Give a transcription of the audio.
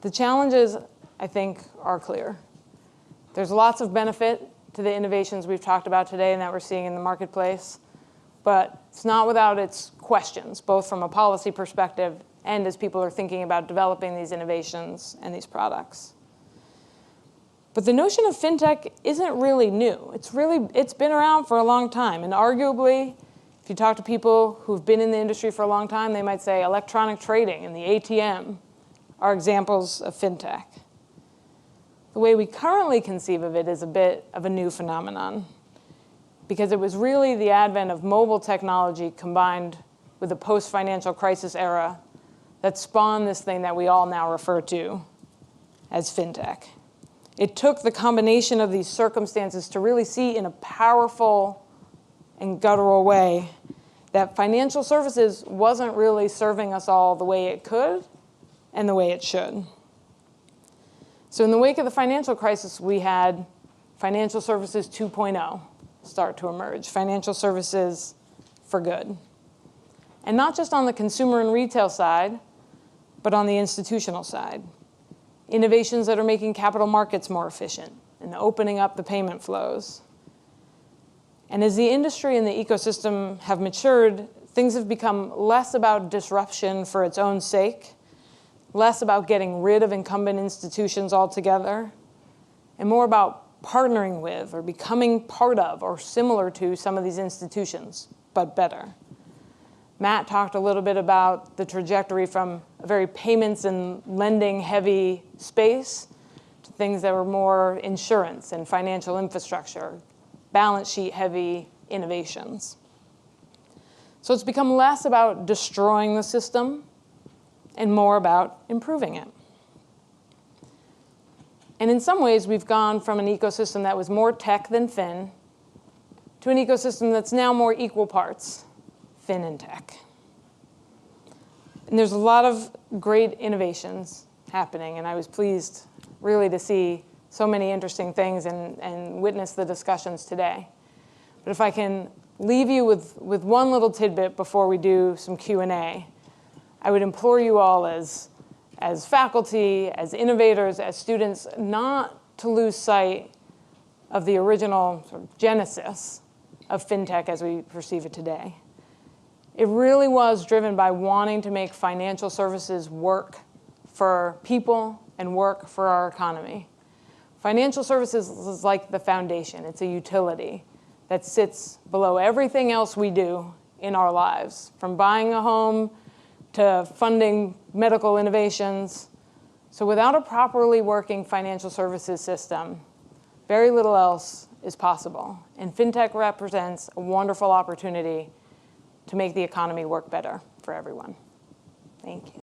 The challenges, I think, are clear. There's lots of benefit to the innovations we've talked about today and that we're seeing in the marketplace, but it's not without its questions, both from a policy perspective and as people are thinking about developing these innovations and these products. But the notion of fintech isn't really new. It's been around for a long time, and arguably, if you talk to people who've been in the industry for a long time, they might say electronic trading and the ATM are examples of fintech. The way we currently conceive of it is a bit of a new phenomenon, because it was really the advent of mobile technology combined with the post-financial crisis era that spawned this thing that we all now refer to as fintech. It took the combination of these circumstances to really see in a powerful and guttural way that financial services wasn't really serving us all the way it could and the way it should. So in the wake of the financial crisis, we had financial services 2.0 start to emerge, financial services for good. And not just on the consumer and retail side, but on the institutional side. Innovations that are making capital markets more efficient and opening up the payment flows. And as the industry and the ecosystem have matured, things have become less about disruption for its own sake, less about getting rid of incumbent institutions altogether, and more about partnering with or becoming part of or similar to some of these institutions, but better. Matt talked a little bit about the trajectory from a very payments and lending heavy space to things that were more insurance and financial infrastructure, balance sheet heavy innovations. So it's become less about destroying the system and more about improving it. And in some ways, we've gone from an ecosystem that was more tech than fin to an ecosystem that's now more equal parts fin and tech. And there's a lot of great innovations happening, and I was pleased really to see so many interesting things and witness the discussions today. But if I can leave you with one little tidbit before we do some Q&A, I would implore you all as faculty, as innovators, as students, not to lose sight of the original sort of genesis of fintech as we perceive it today. It really was driven by wanting to make financial services work for people and work for our economy. Financial services is like the foundation. It's a utility that sits below everything else we do in our lives, from buying a home to funding medical innovations. So without a properly working financial services system, very little else is possible. And fintech represents a wonderful opportunity to make the economy work better for everyone. Thank you.